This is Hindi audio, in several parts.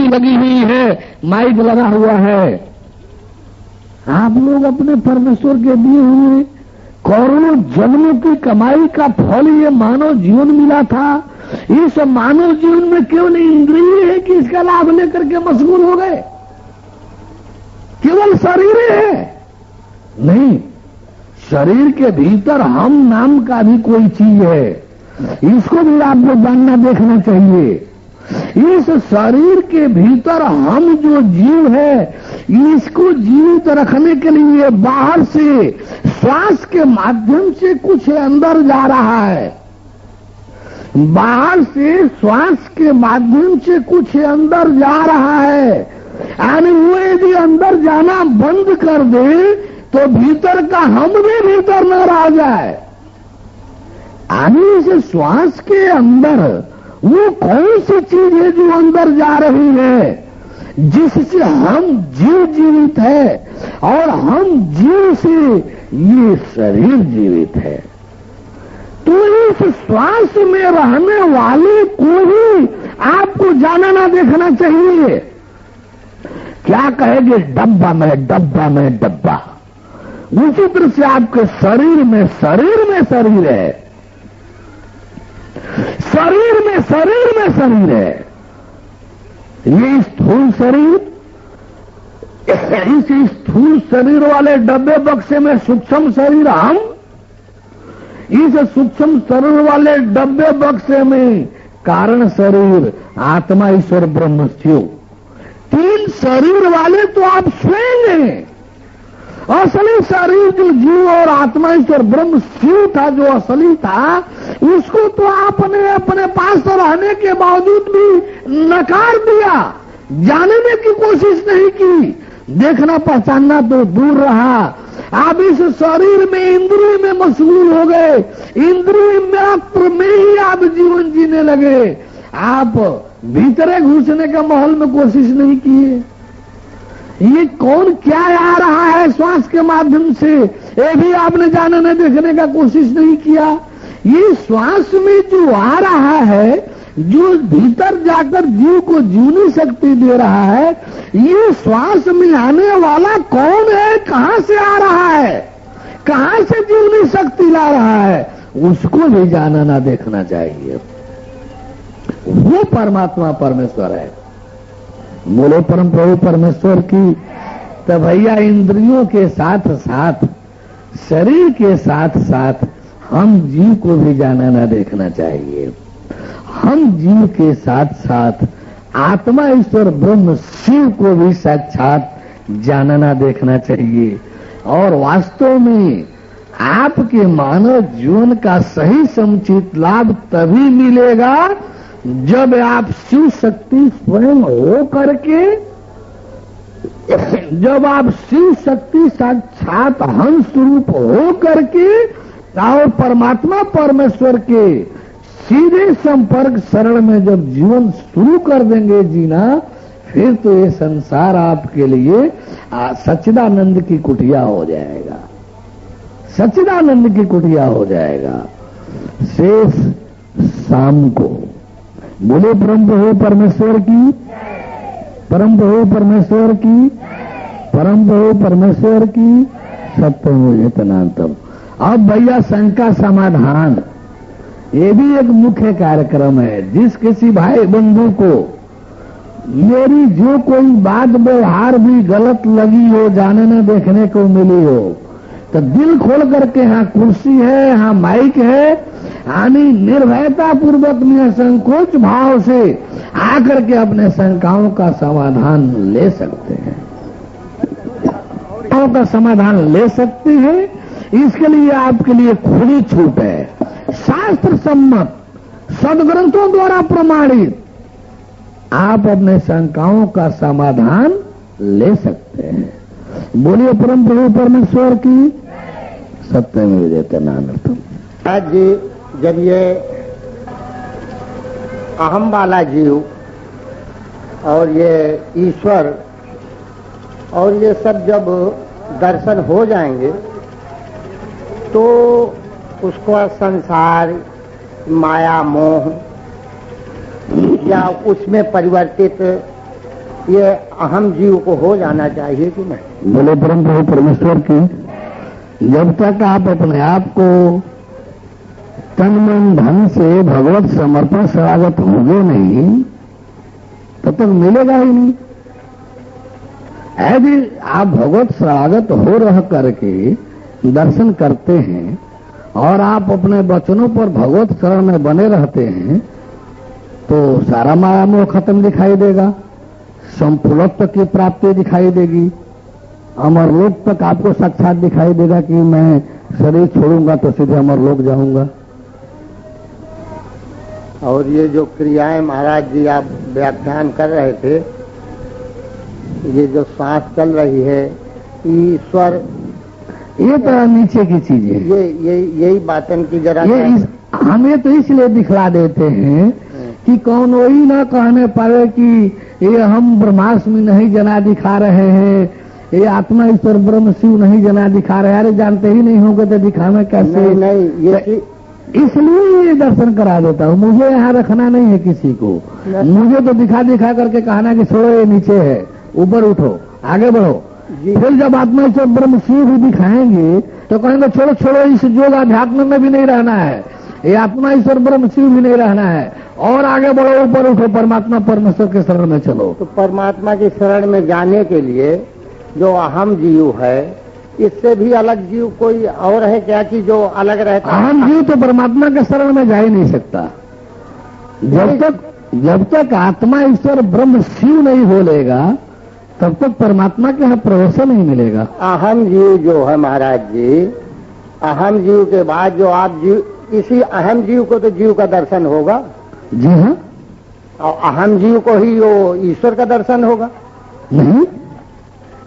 लगी हुई है, माइक लगा हुआ है। आप लोग अपने परमेश्वर के दिए हुए करोड़ों जन्मों की कमाई का फल ये मानव जीवन मिला था। इस मानव जीवन में केवल इंद्रिय है कि इसका लाभ लेकर के मशगूल हो गए? केवल शरीर है? नहीं, शरीर के भीतर हम नाम का भी कोई चीज है, इसको भी आपको जानना देखना चाहिए। इस शरीर के भीतर हम जो जीव है, इसको जीवित रखने के लिए बाहर से श्वास के माध्यम से कुछ अंदर जा रहा है। बाहर से श्वास के माध्यम से कुछ अंदर जा रहा है, यानी वो यदि अंदर जाना बंद कर दे तो भीतर का हम भी भीतर न रह जाए। यानी इस श्वास के अंदर वो कौन सी चीज है जो अंदर जा रही है, जिससे हम जीव जीवित है और हम जीव से ये शरीर जीवित है। तो इस श्वास में रहने वाले को ही आपको जानना देखना चाहिए। क्या कहेंगे? डब्बा में डब्बा में डब्बा। उसी तरह से आपके शरीर में शरीर है, शरीर में शरीर है। ये स्थूल शरीर, इस स्थूल शरीर वाले डब्बे बक्से में सूक्ष्म शरीर हम, इस सूक्ष्म शरीर वाले डब्बे बक्से में कारण शरीर आत्मा ईश्वर ब्रह्म शिव। तीन शरीर वाले तो आप स्वयं हैं। असली शरीर जो जीव और आत्मा ईश्वर ब्रह्म शिव था, जो असली था, उसको तो आपने अपने पास रहने के बावजूद भी नकार दिया, जानने की कोशिश नहीं की, देखना पहचानना तो दूर रहा। आप इस शरीर में इंद्रिय में मशगूल हो गए, इंद्रिय मात्र में ही आप जीवन जीने लगे। आप भीतरे घुसने का माहौल में कोशिश नहीं किए। ये कौन क्या आ रहा है श्वास के माध्यम से, ये भी आपने जानने देखने का कोशिश नहीं किया। ये श्वास में जो आ रहा है, जो भीतर जाकर जीव को जीवनी शक्ति दे रहा है, ये श्वास में आने वाला कौन है, कहां से आ रहा है, कहां से जीवनी शक्ति ला रहा है, उसको भी जानना देखना चाहिए। वो परमात्मा परमेश्वर है। बोलो परम प्रभु परमेश्वर की। तो भैया इंद्रियों के साथ साथ शरीर के साथ साथ हम जीव को भी जानना देखना चाहिए। हम जीव के साथ साथ आत्मा ईश्वर ब्रह्म शिव को भी साक्षात जानना देखना चाहिए। और वास्तव में आपके मानव जीवन का सही समुचित लाभ तभी मिलेगा जब आप शिव शक्ति स्वयं हो करके, जब आप शिव शक्ति साक्षात हंस रूप हो करके और परमात्मा परमेश्वर के सीधे संपर्क शरण में जब जीवन शुरू कर देंगे जीना, फिर तो ये संसार आपके लिए सच्चिदानंद की कुटिया हो जाएगा, सच्चिदानंद की कुटिया हो जाएगा। शेष शाम को बोले परम प्रभु परमेश्वर की, परम प्रभु परमेश्वर की, परम प्रभु परमेश्वर की। सत्यम चेतनांतम। अब भैया शंका समाधान, ये भी एक मुख्य कार्यक्रम है। जिस किसी भाई बंधु को मेरी जो कोई बात व्यवहार भी गलत लगी हो, जानने देखने को मिली हो, तो दिल खोल करके, यहाँ कुर्सी है, यहाँ माइक है, यानी निर्भयता पूर्वक निसंकोच भाव से आकर के अपने शंकाओं का समाधान ले सकते हैं, का समाधान ले सकते हैं। इसके लिए आपके लिए खुली छूट है, शास्त्र सम्मत सदग्रंथों द्वारा प्रमाणित आप अपने शंकाओं का समाधान ले सकते हैं। बोलिए परम प्रभु परमेश्वर की। सत्य में विजयतनानर्थम। आज जब ये अहम वाला जीव और ये ईश्वर और ये सब जब दर्शन हो जाएंगे तो उसको संसार, माया, मोह या उसमें परिवर्तित ये अहम जीव को हो जाना चाहिए कि नहीं? बोले परम प्रभु परमेश्वर की जब तक आप अपने आप को तन मन धन से भगवत समर्पण शरणागत होंगे नहीं तब तक मिलेगा ही नहीं। यदि आप भगवत शरणागत हो रह करके दर्शन करते हैं और आप अपने वचनों पर भगवत शरण में बने रहते हैं तो सारा माया मोह खत्म दिखाई देगा, संपूर्णत्व की प्राप्ति दिखाई देगी, अमरलोक तक आपको साक्षात दिखाई देगा कि मैं शरीर छोड़ूंगा तो सीधे अमरलोक जाऊंगा। और ये जो क्रियाएं महाराज जी आप व्याख्यान कर रहे थे, ये जो सांस चल रही है, ईश्वर, ये तो नीचे की चीज है। यही बातन की जरा हमें तो इसलिए दिखला देते हैं कि कौन वही ना कहने पाए कि ये हम ब्रह्मास्मि नहीं जना दिखा रहे हैं, ये आत्मा ईश्वर ब्रह्म शिव नहीं जना दिखा रहे। अरे जानते ही नहीं होंगे तो दिखावे कैसे? नहीं ये इसलिए ये दर्शन करा देता हूँ। मुझे यहाँ रखना नहीं है किसी को, मुझे तो दिखा करके कहना कि छोड़ो ये नीचे है, ऊपर उठो, आगे बढ़ो। फिर जब आत्मा ईश्वर ब्रह्म शिव भी दिखाएंगे तो कहेंगे छोड़ो छोड़ो, इस योग अध्यात्म में भी नहीं रहना है, ये आत्मा ईश्वर ब्रह्म शिव भी नहीं रहना है, और आगे बढ़ो, ऊपर उठो, परमात्मा परमेश्वर के शरण में चलो। तो परमात्मा की शरण में जाने के लिए जो अहम जीव है, इससे भी अलग जीव कोई और है क्या कि जो अलग रहता है? अहम जीव तो परमात्मा के शरण में जा ही नहीं सकता। जब तक आत्मा ईश्वर ब्रह्म शिव नहीं बोलेगा तब तक परमात्मा के यहाँ प्रवेश नहीं मिलेगा। अहम जीव जो है महाराज जी, अहम जीव के बाद जो आप जीव, इसी अहम जीव को तो जीव का दर्शन होगा। जी हाँ, और अहम जीव को ही वो ईश्वर का दर्शन होगा। नहीं,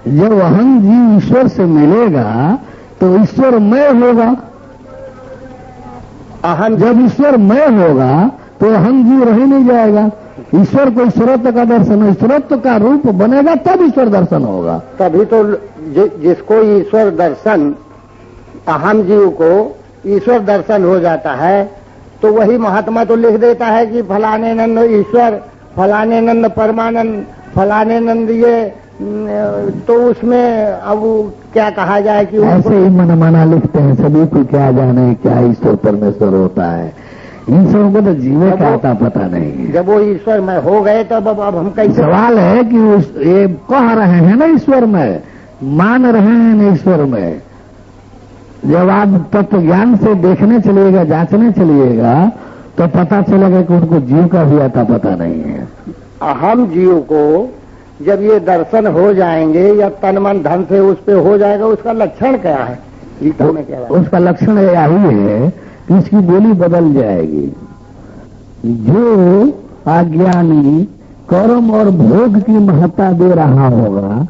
जब अहम जीव ईश्वर से मिलेगा तो ईश्वरमय होगा। अहम जब ईश्वरमय होगा तो अहम जीव रह नहीं जाएगा। ईश्वर को ईश्वरत्व का दर्शन, ईश्वरत्व का रूप बनेगा तब ईश्वर दर्शन होगा। तभी तो जिसको ईश्वर दर्शन, अहम जीव को ईश्वर दर्शन हो जाता है तो वही महात्मा तो लिख देता है कि फलाने नंद ईश्वर, फलाने नंद परमानंद, फलाने नंद ये, तो उसमें अब क्या कहा जाए कि ऐसे ही मनमाना लिखते हैं। सभी को क्या जाने क्या ईश्वर परमेश्वर होता है, इन सबों को तो जीवे का आता पता नहीं है। जब वो ईश्वर में हो गए तब अब हम कैसे? सवाल है कि ये कह रहे हैं ना ईश्वर में, मान रहे हैं ना ईश्वर में। जब आप तत्व ज्ञान से देखने चलिएगा, जांचने चलिएगा तो पता चलेगा कि उनको जीव का भी आता पता नहीं है। अहम जीव को जब ये दर्शन हो जाएंगे या तन मन धन से उस पे हो जाएगा, उसका लक्षण क्या है? गीता में क्या है? उसका लक्षण यही है कि इसकी बोली बदल जाएगी। जो अज्ञानी कर्म और भोग की महत्ता दे रहा होगा,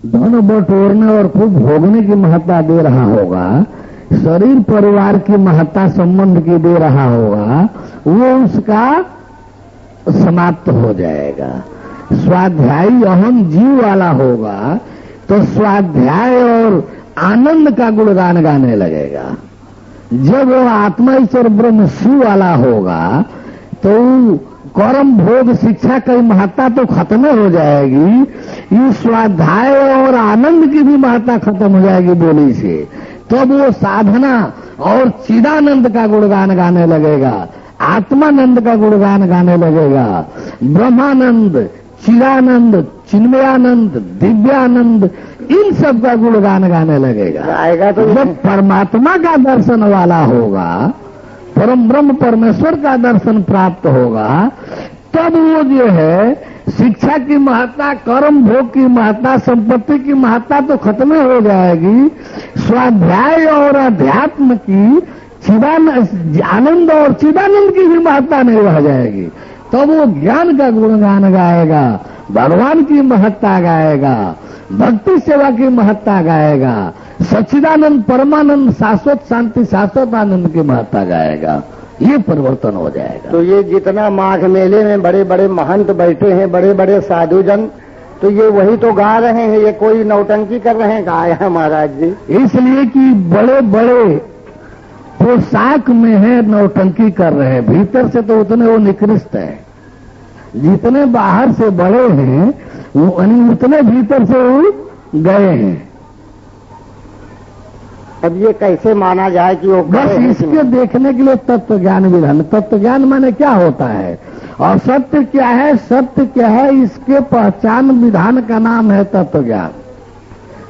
धन बटोरने और खूब भोगने की महत्ता दे रहा होगा, शरीर परिवार की महत्ता संबंध की दे रहा होगा, वो उसका समाप्त हो जाएगा। स्वाध्यायी अहम जीव वाला होगा तो स्वाध्याय और आनंद का गुणगान गाने लगेगा। जब वो आत्मा ईश्वर ब्रह्म शिव वाला होगा तो कर्म भोग शिक्षा की महत्ता तो खत्म हो जाएगी, ये स्वाध्याय और आनंद की भी महत्ता खत्म हो जाएगी बोली से। तब वो साधना और चिदानंद का गुणगान गाने लगेगा, आत्मानंद का गुणगान गाने लगेगा, ब्रह्मानंद, चिदानंद, चिन्मयानंद, दिव्यानंद, इन सब का गुणगान गाने लगेगा। आएगा तो जब परमात्मा का दर्शन वाला होगा, परम ब्रह्म परमेश्वर का दर्शन प्राप्त होगा, तब वो जो है शिक्षा की महत्ता, कर्म भोग की महत्ता, संपत्ति की महत्ता तो खत्म हो जाएगी। स्वाध्याय और अध्यात्म की आनंद और चिदानंद की भी महत्ता नहीं रह जाएगी। तब वो ज्ञान का गुणगान गाएगा, भगवान की महत्ता गाएगा, भक्ति सेवा की महत्ता गाएगा, सच्चिदानंद, परमानंद, शाश्वत शांति, शाश्वत आनंद की महत्ता गाएगा। ये परिवर्तन हो जाएगा। तो ये जितना माघ मेले में बड़े बड़े महंत बैठे हैं, बड़े बड़े साधुजन, तो ये वही तो गा रहे हैं, ये कोई नौटंकी कर रहे हैं गाया महाराज जी? इसलिए कि बड़े बड़े पोशाक में है नौटंकी कर रहे हैं, भीतर से तो उतने वो निकृष्ट है। जितने बाहर से बड़े हैं वो उतने भीतर से वो गए हैं। अब ये कैसे माना जाए कि वो बस गए हैं कि इसके देखने के लिए तत्व ज्ञान विधान। तत्व ज्ञान माने क्या होता है और सत्य क्या है, सत्य क्या है, इसके पहचान विधान का नाम है तत्व ज्ञान।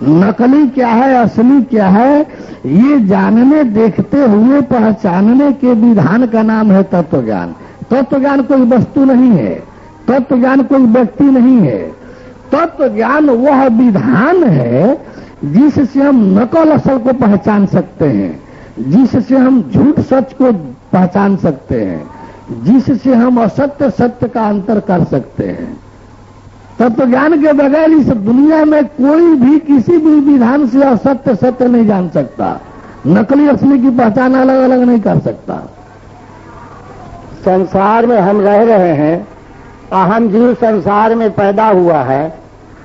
नकली क्या है, असली क्या है, ये जानने देखते हुए पहचानने के विधान का नाम है तत्व ज्ञान। तत्व ज्ञान कोई वस्तु नहीं है, तत्व ज्ञान कोई व्यक्ति नहीं है। तत्व ज्ञान वह विधान है जिससे हम नकल असल को पहचान सकते हैं, जिससे हम झूठ सच को पहचान सकते हैं, जिससे हम असत्य सत्य का अंतर कर सकते हैं। तत्व ज्ञान के बगैर इस दुनिया में कोई भी किसी भी विधान से असत्य सत्य नहीं जान सकता, नकली असली की पहचान अलग अलग नहीं कर सकता। संसार में हम रह रहे हैं, अहम जीव संसार में पैदा हुआ है,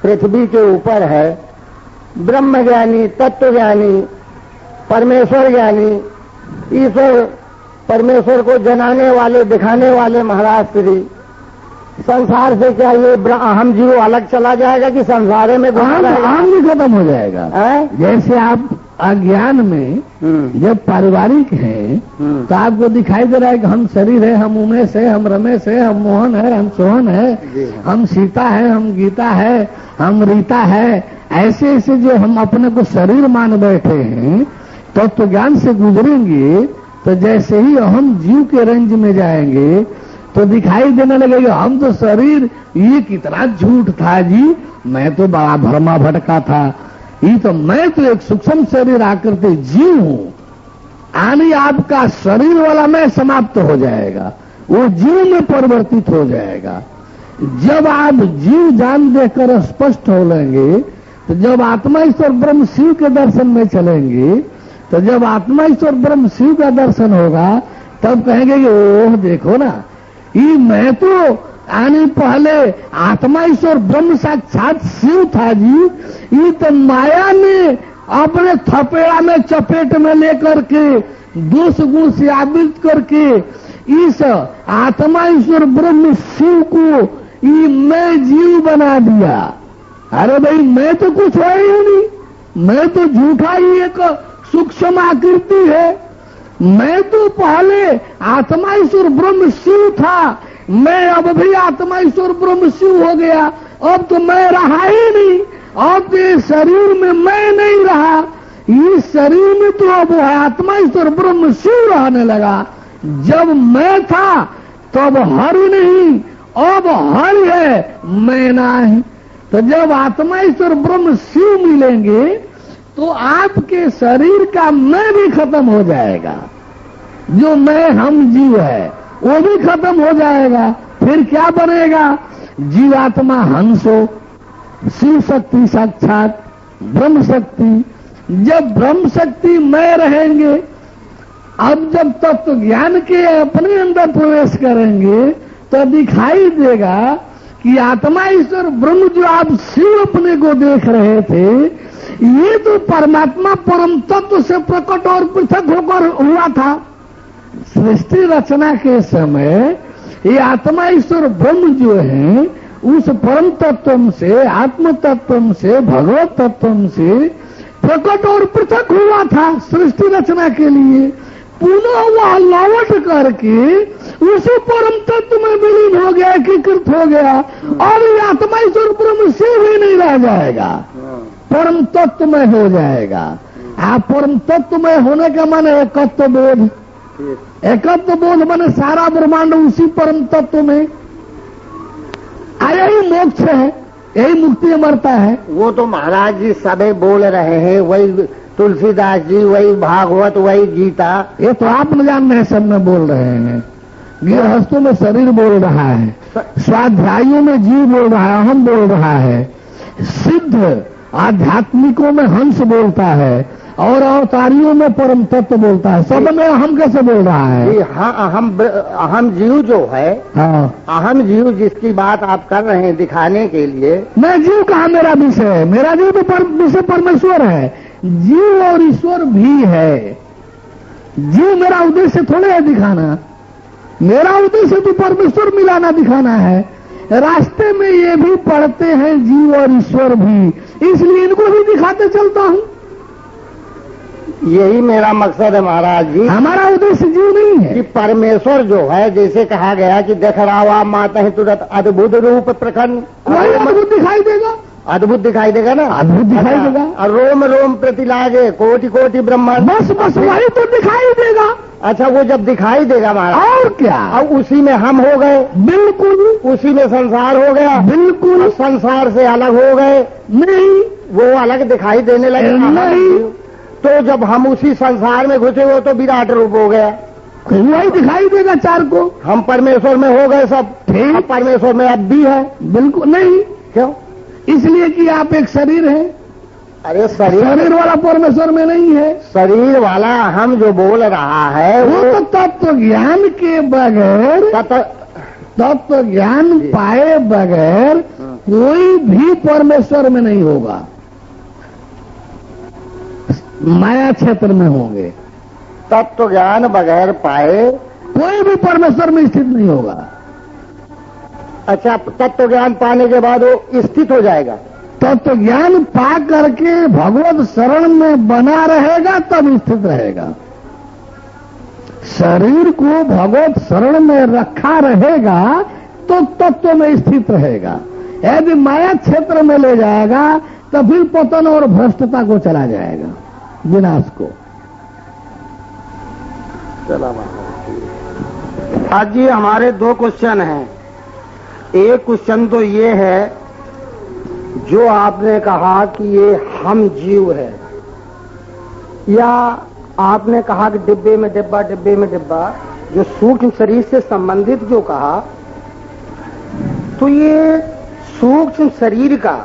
पृथ्वी के ऊपर है, ब्रह्म ज्ञानी, तत्व ज्ञानी, परमेश्वर ज्ञानी, ईश्वर परमेश्वर को जनाने वाले, दिखाने वाले महाराज श्री, संसार से क्या ये अहम जीव अलग चला जाएगा कि संसार में अहम भी खत्म हो जाएगा है? जैसे आप अज्ञान में जब पारिवारिक हैं तो आपको दिखाई दे रहा है कि हम शरीर है, हम उमेश है, हम रमेश है, हम मोहन है, हम सोहन है, हम सीता है, हम गीता है, हम रीता है। ऐसे ऐसे जो हम अपने को शरीर मान बैठे हैं, तत्व ज्ञान से गुजरेंगे तो जैसे ही हम जीव के रेंज में जाएंगे तो दिखाई देने लगेगा हम तो शरीर, ये कितना झूठ था जी, मैं तो बड़ा भरमा भटका था, ये तो मैं तो एक सूक्ष्म शरीर आकृति जीव हूं। आने आपका शरीर वाला मैं समाप्त हो जाएगा, वो जीव में परिवर्तित हो जाएगा। जब आप जीव जान देखकर स्पष्ट हो लेंगे, तो जब आत्मा ईश्वर ब्रह्म शिव के दर्शन में चलेंगे, तो जब आत्मा ईश्वर ब्रह्म शिव का दर्शन होगा तब कहेंगे कि ओह देखो ना, ये मैं तो आने पहले आत्मा ईश्वर ब्रह्म साक्षात शिव था जी, ये तो माया ने अपने थपेड़ा में चपेट में लेकर के दोष गुण से आवृत करके इस आत्मा ईश्वर ब्रह्म शिव को ये मैं जीव बना दिया। अरे भाई मैं तो कुछ है ही नहीं, मैं तो झूठा ही एक सूक्ष्म आकृति है। मैं तो पहले आत्मा ईश्वर ब्रह्म शिव था, मैं अब भी आत्मा ईश्वर ब्रह्म शिव हो गया, अब तो मैं रहा ही नहीं, अब ये शरीर में मैं नहीं रहा, इस शरीर में तो अब आत्मा ईश्वर ब्रह्म शिव रहने लगा। जब मैं था तब हरि नहीं, अब हरि है, मैं नहीं। तो जब आत्मा ईश्वर ब्रह्म शिव मिलेंगे तो आपके शरीर का मैं भी खत्म हो जाएगा, जो मैं हम जीव है वो भी खत्म हो जाएगा। फिर क्या बनेगा? जीवात्मा हंस हो, शिव शक्ति साक्षात ब्रह्म शक्ति। जब ब्रह्म शक्ति में रहेंगे, अब जब तत्व ज्ञान के अपने अंदर प्रवेश करेंगे तो दिखाई देगा कि आत्मा ईश्वर ब्रह्म जो आप शिव अपने को देख रहे थे, ये तो परमात्मा परम तत्व से प्रकट और पृथक होकर हुआ था। सृष्टि रचना के समय ये आत्मा ईश्वर ब्रह्म जो है उस परम तत्व से, आत्म तत्व से, भगवत तत्व से प्रकट और पृथक हुआ था सृष्टि रचना के लिए। पुनः वह लौट करके उसी परम तत्व में विलीन हो गया, एकीकृत हो गया, और ये आत्मा ईश्वर ब्रह्म से भी नहीं रह जाएगा, परम तत्व में हो जाएगा। आप परम तत्व में होने का माने एकत्व बोध, एकत्व बोध माने सारा ब्रह्मांड उसी परम तत्व में। यही मोक्ष है, यही मुक्ति अमरता है। वो तो महाराज जी सबे बोल रहे हैं, वही तुलसीदास जी, वही भागवत, वही गीता। ये तो आप न जान रहे, सब में बोल रहे हैं। गृहस्थों में शरीर बोल रहा है, स्वाध्यायों में जीव बोल रहा है, अहम बोल रहा है, सिद्ध आध्यात्मिकों में हंस बोलता है, और अवतारियों में परम तत्व बोलता है। सब में अहम कैसे बोल रहा है? हाँ, अहम जीव जो है, हाँ, अहम जीव जिसकी बात आप कर रहे हैं दिखाने के लिए। मैं जीव कहा मेरा विषय है, मेरा जीव तो विषय परमेश्वर है। जीव और ईश्वर भी है। जीव मेरा उद्देश्य थोड़े है दिखाना, मेरा उद्देश्य तो परमेश्वर मिलाना दिखाना है। रास्ते में ये भी पढ़ते हैं जीव जीव और ईश्वर भी, इसलिए इनको भी दिखाते चलता हूं। यही मेरा मकसद है महाराज जी। हमारा उद्देश्य जीव नहीं कि है। परमेश्वर जो है, जैसे कहा गया कि देख रहा माता है तुरंत अद्भुत रूप प्रखंड, कोई अद्भुत दिखाई देगा, अद्भुत दिखाई देगा ना, अद्भुत दिखाई देगा। और रोम रोम प्रति लागे कोटि कोटि ब्रह्मांड, बस बस वही तो दिखाई देगा। अच्छा, वो जब दिखाई देगा महाराज, और क्या, अब उसी में हम हो गए, बिल्कुल उसी में संसार हो गया, बिल्कुल और संसार से अलग हो गए, नहीं, वो अलग दिखाई देने लगे नहीं। तो जब हम उसी संसार में घुसे वो तो विराट रूप हो गया, वही दिखाई देगा चार को। हम परमेश्वर में हो गए सब, ठीक। अब परमेश्वर में अब भी है, बिल्कुल नहीं, क्यों? इसलिए कि आप एक शरीर है, अरे शरीर वाला परमेश्वर में नहीं है। शरीर वाला हम जो बोल रहा है वो तो तत्व ज्ञान के बगैर, तत्व ज्ञान पाए बगैर कोई भी परमेश्वर में नहीं होगा, माया क्षेत्र में होंगे। तत्व ज्ञान बगैर पाए कोई भी परमेश्वर में स्थित नहीं होगा। अच्छा, तत्व ज्ञान पाने के बाद वो स्थित हो जाएगा, तत्व ज्ञान पा करके भगवत शरण में बना रहेगा तब स्थित रहेगा। शरीर को भगवत शरण में रखा रहेगा तो तत्व में स्थित रहेगा। यदि माया क्षेत्र में ले जाएगा तो फिर पतन और भ्रष्टता को चला जाएगा, विनाश को। चला आज जी हमारे दो क्वेश्चन हैं। एक क्वेश्चन तो ये है, जो आपने कहा कि ये हम जीव है, या आपने कहा कि डिब्बे में डिब्बा, डिब्बे में डिब्बा, जो सूक्ष्म शरीर से संबंधित जो कहा, तो ये सूक्ष्म शरीर का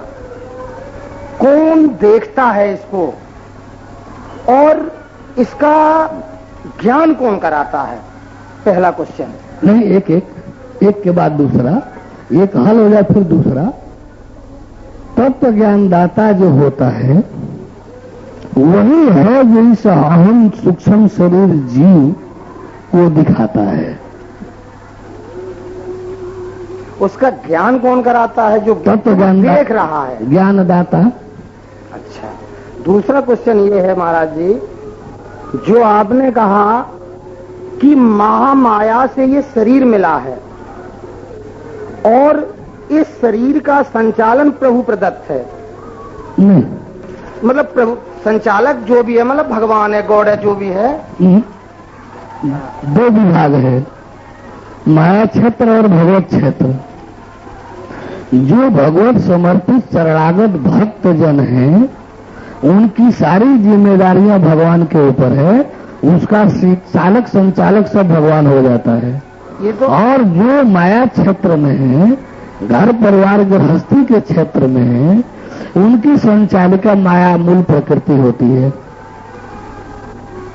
कौन देखता है इसको, और इसका ज्ञान कौन कराता है? पहला क्वेश्चन। नहीं, एक के बाद दूसरा, एक हल हो जाए फिर दूसरा। तत्व ज्ञान दाता जो होता है वही है जो इस अहम सूक्ष्म शरीर जीव को दिखाता है। उसका ज्ञान कौन कराता है? जो तत्व ज्ञान देख रहा है, ज्ञान दाता। अच्छा, दूसरा क्वेश्चन ये है महाराज जी, जो आपने कहा कि महामाया से ये शरीर मिला है और इस शरीर का संचालन प्रभु प्रदत्त है। नहीं, मतलब प्रभु संचालक जो भी है, मतलब भगवान है, गॉड है, जो भी है। दो विभाग है, माया क्षेत्र और भगवत क्षेत्र। जो भगवत समर्पित शरणागत भक्त जन हैं, उनकी सारी जिम्मेदारियां भगवान के ऊपर है, उसका चालक संचालक सब भगवान हो जाता है। ये तो और जो माया क्षेत्र में है, घर परिवार गृहस्थी के क्षेत्र में है, उनकी संचालिका माया मूल प्रकृति होती है।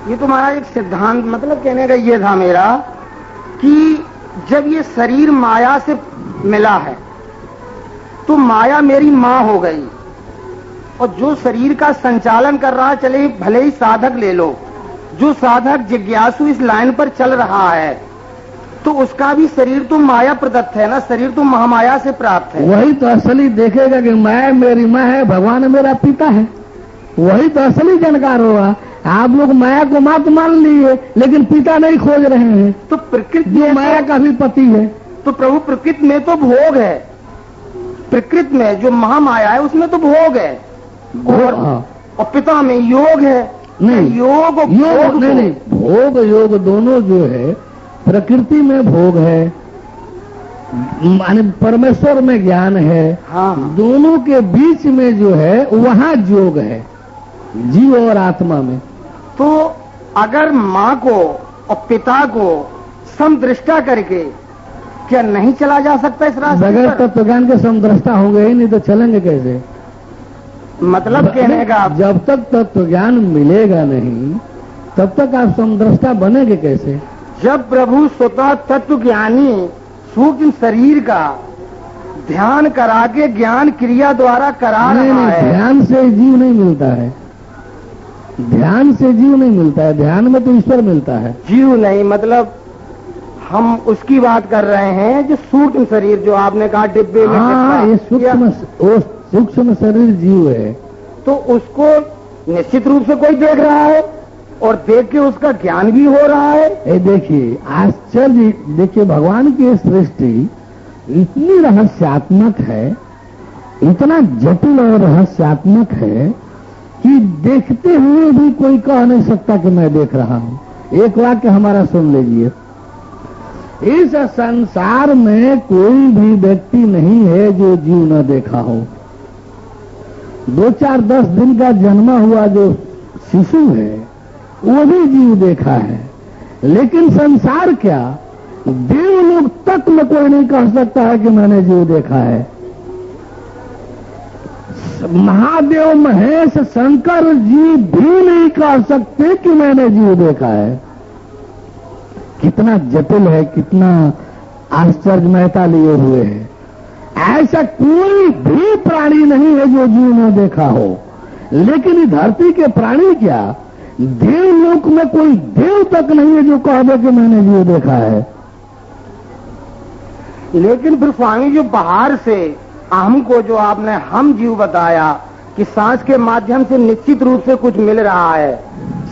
ये तो हमारा एक सिद्धांत, मतलब कहने का ये था मेरा कि जब ये शरीर माया से मिला है तो माया मेरी माँ हो गई, और जो शरीर का संचालन कर रहा है, चले भले ही साधक ले लो, जो साधक जिज्ञासु इस लाइन पर चल रहा है, तो उसका भी शरीर तो माया प्रदत्त है ना, शरीर तो महामाया से प्राप्त है। वही तो असली देखेगा कि मैं मेरी माँ है, भगवान मेरा पिता है, वही तो असली जानकार होगा। आप लोग माया को मात मान लिए, लेकिन पिता नहीं खोज रहे हैं। तो प्रकृति जो माया का भी पति है, तो प्रभु प्रकृति में तो भोग है, प्रकृति में जो महामाया है उसमें तो भोग है, और पिता में योग है। नहीं, योग नहीं, भोग योग दोनों जो है, प्रकृति में भोग है, माने परमेश्वर में ज्ञान है। हाँ, दोनों के बीच में जो है वहाँ योग है, जीव और आत्मा में। तो अगर माँ को और पिता को समदृष्टा करके क्या नहीं चला जा सकता इस रास्ते बगैर पर? तत्व ज्ञान के समदृष्टा होंगे ही नहीं तो चलेंगे कैसे? मतलब कहने का जब तक तत्व ज्ञान मिलेगा नहीं तब तक आप समदृष्टा बनेंगे कैसे? जब प्रभु स्वतः तत्व ज्ञानी सूक्ष्म शरीर का ध्यान करा के ज्ञान क्रिया द्वारा करा रहा है। ध्यान से जीव नहीं मिलता है, ध्यान से जीव नहीं मिलता है, ध्यान में तो ईश्वर मिलता है। जीव नहीं, मतलब हम उसकी बात कर रहे हैं जो सूक्ष्म शरीर, जो आपने कहा डिब्बे में। हाँ, ये सूक्ष्म, वो सूक्ष्म शरीर जीव है, तो उसको निश्चित रूप से कोई देख रहा है और देख के उसका ज्ञान भी हो रहा है। ये देखिए आश्चर्य, देखिए भगवान की सृष्टि इतनी रहस्यात्मक है, इतना जटिल और रहस्यात्मक है कि देखते हुए भी कोई कह नहीं सकता कि मैं देख रहा हूं। एक वाक्य हमारा सुन लीजिए, इस संसार में कोई भी व्यक्ति नहीं है जो जीव न देखा हो। 2-4-10 दिन का जन्मा हुआ जो शिशु है वो भी जीव देखा है, लेकिन संसार क्या, देवलोक तक में कोई नहीं कह सकता है कि मैंने जीव देखा है। महादेव महेश शंकर जी भी नहीं कह सकते कि मैंने जीव देखा है। कितना जटिल है, कितना आश्चर्यमयता लिए हुए है। ऐसा कोई भी प्राणी नहीं है जो जीव न देखा हो, लेकिन धरती के प्राणी क्या, देवलोक में कोई देव तक नहीं है जो कह दे कि मैंने जीव देखा है। लेकिन फिर स्वामी जो बाहर से हमको जो आपने हम जीव बताया कि सांस के माध्यम से निश्चित रूप से कुछ मिल रहा है,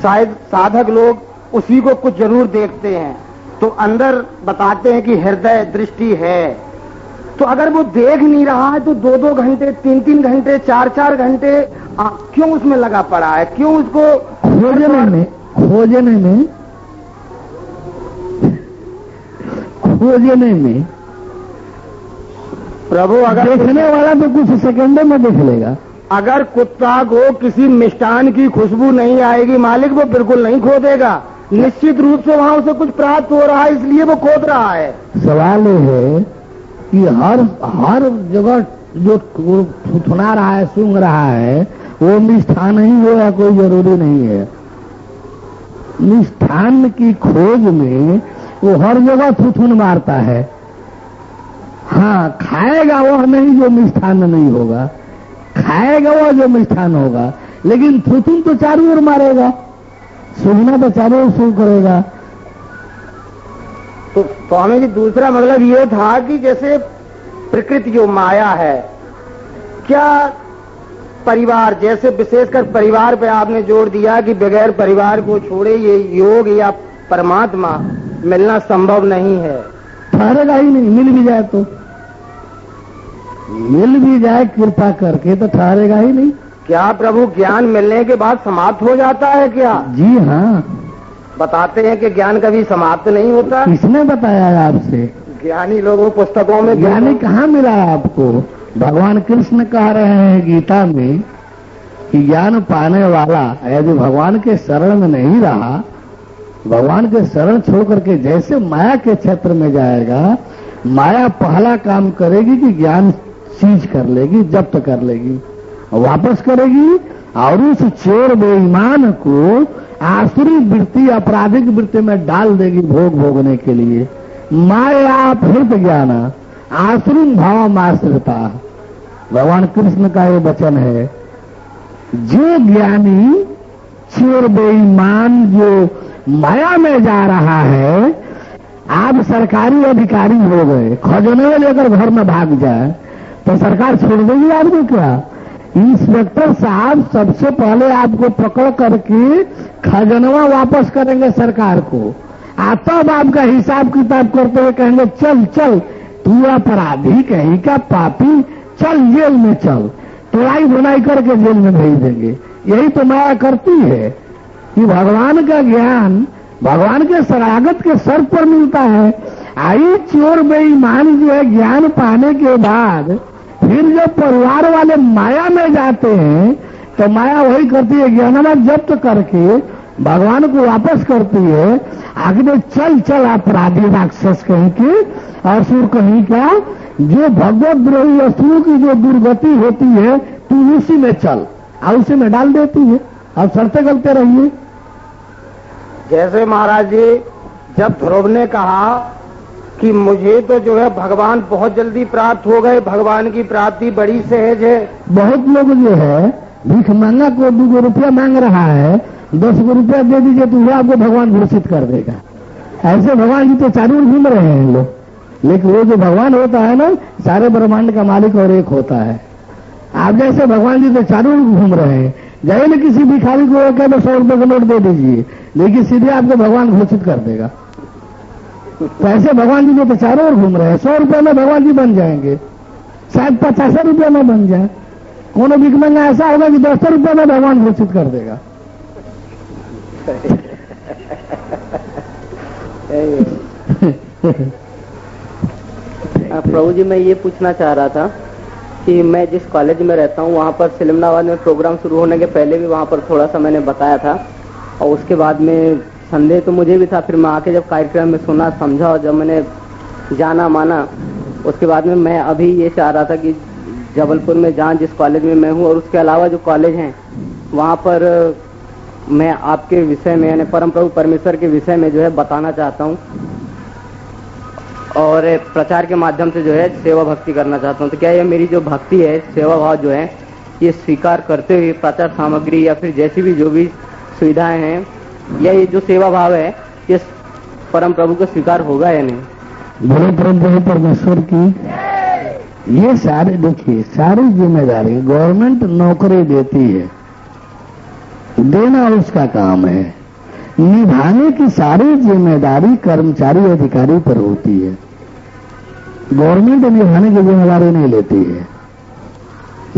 शायद साधक लोग उसी को कुछ जरूर देखते हैं, तो अंदर बताते हैं कि हृदय दृष्टि है। तो अगर वो देख नहीं रहा है तो 2-2 घंटे 3-3 घंटे 4-4 घंटे क्यों उसमें लगा पड़ा है, क्यों उसको खोजने में प्रभु अगर देखने वाला तो कुछ सेकंडों में देख लेगा। अगर कुत्ता को किसी मिष्ठान की खुशबू नहीं आएगी मालिक, वो बिल्कुल नहीं खोदेगा। निश्चित रूप से वहां उसे कुछ प्राप्त हो रहा है, इसलिए वो खोद रहा है। सवाल ये है कि हर जगह जो थुथुना रहा है, सूंघ रहा है, वो मिष्ठान ही हो या कोई जरूरी नहीं है। मिष्ठान की खोज में वो हर जगह थुथुन मारता है। हाँ, खाएगा वह नहीं जो मिष्ठान नहीं होगा, खाएगा वह जो मिष्ठान होगा, लेकिन थुथुन तो चारों ओर मारेगा, सूंघना तो चारों ओर सूंघ करेगा। तो स्वामी जी दूसरा मतलब ये था कि जैसे प्रकृति जो माया है, क्या परिवार, जैसे विशेषकर परिवार पे आपने जोर दिया कि बगैर परिवार को छोड़े ये योग या परमात्मा मिलना संभव नहीं है। ठहरेगा ही नहीं, मिल भी जाए तो, मिल भी जाए कृपा करके तो ठहरेगा ही नहीं। क्या प्रभु ज्ञान मिलने के बाद समाप्त हो जाता है क्या? जी हाँ, बताते हैं कि ज्ञान कभी समाप्त नहीं होता। किसने बताया आपसे? ज्ञानी लोगों पुस्तकों में। ज्ञानी कहाँ मिला आपको? भगवान कृष्ण कह रहे हैं गीता में कि ज्ञान पाने वाला यदि भगवान के शरण में नहीं रहा, भगवान के शरण छोड़ करके जैसे माया के क्षेत्र में जाएगा, माया पहला काम करेगी कि ज्ञान सीज कर लेगी, जब्त कर लेगी, वापस करेगी और उस चोर बेईमान को आसुरी वृत्ति, आपराधिक वृत्ति में डाल देगी भोग भोगने के लिए। माया हृत ज्ञान आसुरी भाव आश्रिता, भगवान कृष्ण का ये वचन है। जो ज्ञानी चोर बेईमान जो माया में जा रहा है, आप सरकारी अधिकारी हो गए, खजाने लेकर घर में भाग जाए तो सरकार छोड़ देगी आपको क्या? इंस्पेक्टर साहब सबसे पहले आपको पकड़ करके खजानवा वापस करेंगे सरकार को, तब आपका हिसाब किताब करते हुए कहेंगे चल चल तू अपराधी कहीं का पापी, चल जेल में चल, तोड़ाई भुनाई करके जेल में भेज देंगे। यही तो माया करती है कि भगवान का ज्ञान भगवान के शरागत के सर पर मिलता है। आई चोर बेईमान जो है ज्ञान पाने के बाद फिर जब परिवार वाले माया में जाते हैं तो माया वही करती है, ज्ञानमा जब्त करके भगवान को वापस करती है। आगे चल चल अपराधी राक्षस कहीं के, असुर कहीं का, जो भगवत द्रोही असुरों की जो दुर्गति होती है तू उसी में चल, और उसी में डाल देती है। अब चलते गलते रहिए। जैसे महाराज जी जब ध्रुव ने कहा कि मुझे तो जो है भगवान बहुत जल्दी प्राप्त हो गए, भगवान की प्राप्ति बड़ी सहज है। बहुत लोग जो है भीख मांगा को 2 रुपया मांग रहा है, 10 रुपया दे दीजिए तो वो आपको भगवान घोषित कर देगा। ऐसे भगवान जी तो चारों घूम रहे हैं लोग, लेकिन वो जो भगवान होता है ना, सारे ब्रह्मांड का मालिक और एक होता है। आप जैसे भगवान जी तो चारों ओर घूम रहे हैं, जाइए ना किसी भिखारी को कह दो 100 रुपए का नोट दे दीजिए, लेकिन सीधे आपको भगवान घोषित कर देगा। तो ऐसे भगवान जी तो चारों ओर घूम रहे हैं, 100 रुपए में भगवान जी बन जाएंगे, शायद 50 रुपए में बन जाए। कोनो भिखमंगा ऐसा होगा कि 10 रुपए में भगवान घोषित कर देगा। प्रभु जी, मैं ये पूछना चाह रहा था कि मैं जिस कॉलेज में रहता हूँ वहाँ पर सिलमनाबाद में प्रोग्राम शुरू होने के पहले भी वहाँ पर थोड़ा सा मैंने बताया था, और उसके बाद में संदेह तो मुझे भी था। फिर मैं आके जब कार्यक्रम में सुना, समझा, और जब मैंने जाना माना, उसके बाद में मैं अभी ये चाह रहा था कि जबलपुर में जहाँ जिस कॉलेज में मैं हूँ और उसके अलावा जो कॉलेज हैं वहाँ पर मैं आपके विषय में यानी परम प्रभु परमेश्वर के विषय में जो है बताना चाहता हूँ, और प्रचार के माध्यम से जो है सेवा भक्ति करना चाहता हूँ। तो क्या ये मेरी जो भक्ति है, सेवा भाव जो है, ये स्वीकार करते हुए प्रचार सामग्री या फिर जैसी भी जो भी सुविधाएं हैं, या ये जो सेवा भाव है ये परम प्रभु को स्वीकार होगा या नहीं? बोलो परम प्रभु परमेश्वर की। ये सारे देखिए, सारी जिम्मेदारी गवर्नमेंट नौकरी देती है, देना उसका काम है, निभाने की सारी जिम्मेदारी कर्मचारी अधिकारी पर होती है। गवर्नमेंट निभाने की जिम्मेदारी नहीं लेती है,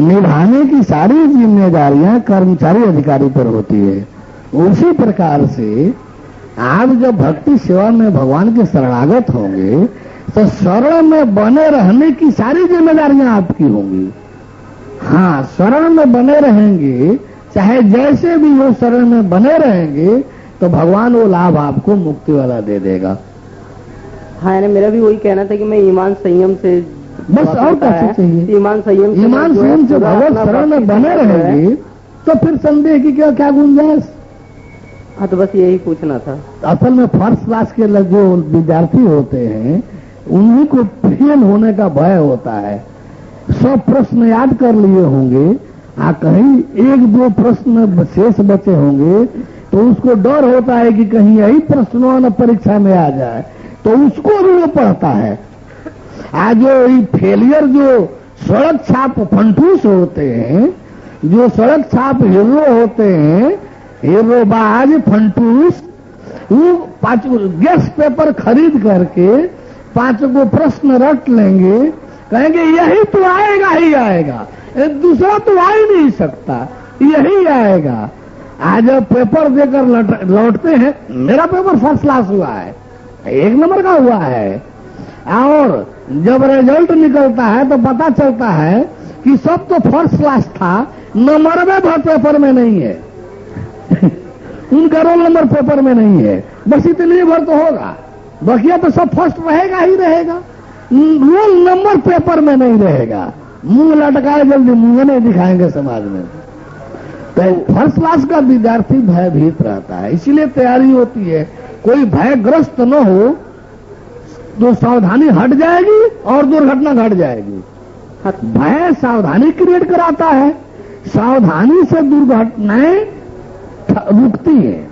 निभाने की सारी जिम्मेदारियां कर्मचारी अधिकारी पर होती है। उसी प्रकार से आप जब भक्ति सेवा में भगवान के शरणागत होंगे तो शरण में बने रहने की सारी जिम्मेदारियां आपकी होंगी। हाँ, शरण में बने रहेंगे, चाहे जैसे भी वो शरण में बने रहेंगे तो भगवान वो लाभ आपको मुक्ति वाला दे देगा। हाँ, यानी मेरा भी वही कहना था कि मैं ईमान संयम से, बस और कैसे चाहिए, ईमान संयम से भगवत शरण में बने रहेंगे तो फिर संदेह की क्या गुंजाइश। हाँ, तो बस यही पूछना था। असल में फर्स्ट क्लास के जो विद्यार्थी होते हैं उन्हीं को फेल होने का भय होता है। 100 प्रश्न याद कर लिए होंगे, कहीं 1-2 प्रश्न शेष बचे होंगे तो उसको डर होता है कि कहीं यही प्रश्नों न परीक्षा में आ जाए, तो उसको भी वो पढ़ता है। आज जो फेलियर जो सड़क छाप फंटूस होते हैं, जो सड़क छाप हीरो होते हैं, हीरोबाज फंटूस, वो 5 गेस्ट पेपर खरीद करके 5 को प्रश्न रट लेंगे, कहेंगे यही तो आएगा ही आएगा, दूसरा तो आ ही नहीं सकता, यही आएगा। आज जब पेपर देकर लौटते हैं, मेरा पेपर फर्स्ट क्लास हुआ है, 1 नंबर का हुआ है, और जब रिजल्ट निकलता है तो पता चलता है कि सब तो फर्स्ट क्लास था, नंबर में भर पेपर में नहीं है। उनका रोल नंबर पेपर में नहीं है, बस इतनी भर तो होगा, बकिया तो सब फर्स्ट रहेगा ही रहेगा, रोल नंबर पेपर में नहीं रहेगा। मुंह लटकाए जल्दी मुंह नहीं दिखाएंगे समाज में। तो फर्स्ट क्लास का विद्यार्थी भयभीत रहता है, इसीलिए तैयारी होती है। कोई भयग्रस्त न हो तो सावधानी हट जाएगी और दुर्घटना घट जाएगी। भय सावधानी क्रिएट कराता है, सावधानी से दुर्घटनाएं रुकती है।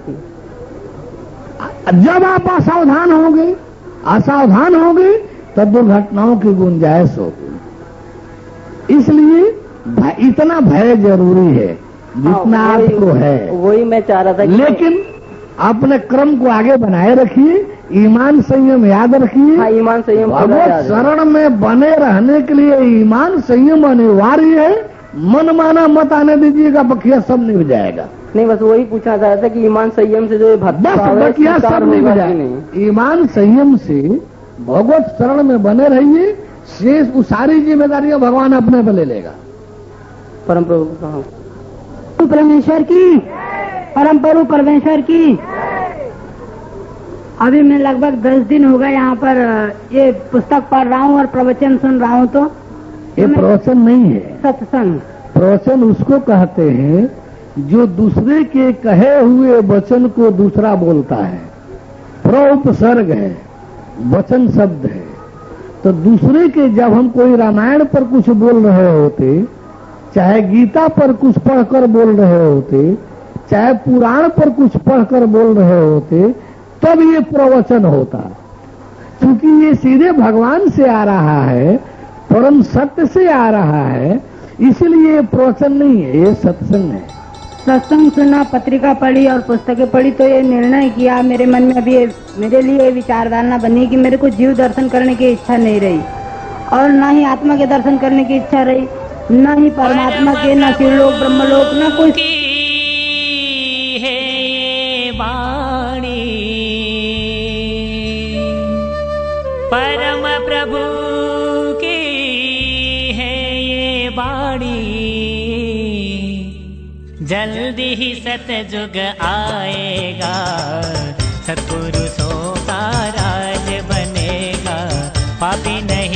जब आप असावधान होंगे तो दुर्घटनाओं की गुंजाइश होगी। इसलिए इतना भय जरूरी है जितना आपको है। वही मैं चाह रहा था, लेकिन अपने क्रम को आगे बनाए रखिए, ईमान संयम याद रखिए। हाँ, ईमान संयम भगवत शरण में बने रहने के लिए ईमान संयम अनिवार्य है। मन माना मत आने दीजिएगा, बकिया सब निभ जाएगा। नहीं, बस वही पूछना चाह रहा था कि ईमान संयम से जो बकिया सब निभ जाएगा। ईमान संयम से भगवत शरण में बने रहिए, शेष वो सारी जिम्मेदारियां भगवान अपने पर ले लेगा। परम प्रभु परमेश्वर की, परम प्रभु परमेश्वर की। अभी मैं लगभग 10 दिन हो गए यहाँ पर ये पुस्तक पढ़ रहा हूँ और प्रवचन सुन रहा हूँ। तो ये प्रवचन नहीं है, सत्संग। प्रवचन उसको कहते हैं जो दूसरे के कहे हुए वचन को दूसरा बोलता है। प्रोपसर्ग है, वचन शब्द है। तो दूसरे के जब हम कोई रामायण पर कुछ बोल रहे होते, चाहे गीता पर कुछ पढ़कर बोल रहे होते, चाहे पुराण पर कुछ पढ़कर बोल रहे होते, तब ये प्रवचन होता। क्योंकि ये सीधे भगवान से आ रहा है, परम सत्य से आ रहा है, इसलिए ये प्रवचन नहीं है, ये सत्संग है। सत्संग सुना, पत्रिका पढ़ी और पुस्तकें पढ़ी तो ये निर्णय किया मेरे मन में, अभी मेरे लिए विचारधारणा बनी कि मेरे को जीव दर्शन करने की इच्छा नहीं रही और ना ही आत्मा के दर्शन करने की इच्छा रही, ना ही परमात्मा के, ना शिवलोक ब्रह्मलोक, ना कोई है ये वाणी परम प्रभु की है ये वाणी। जल्दी ही सतयुग आएगा, सत्पुरुषों का राज बनेगा, पापी नहीं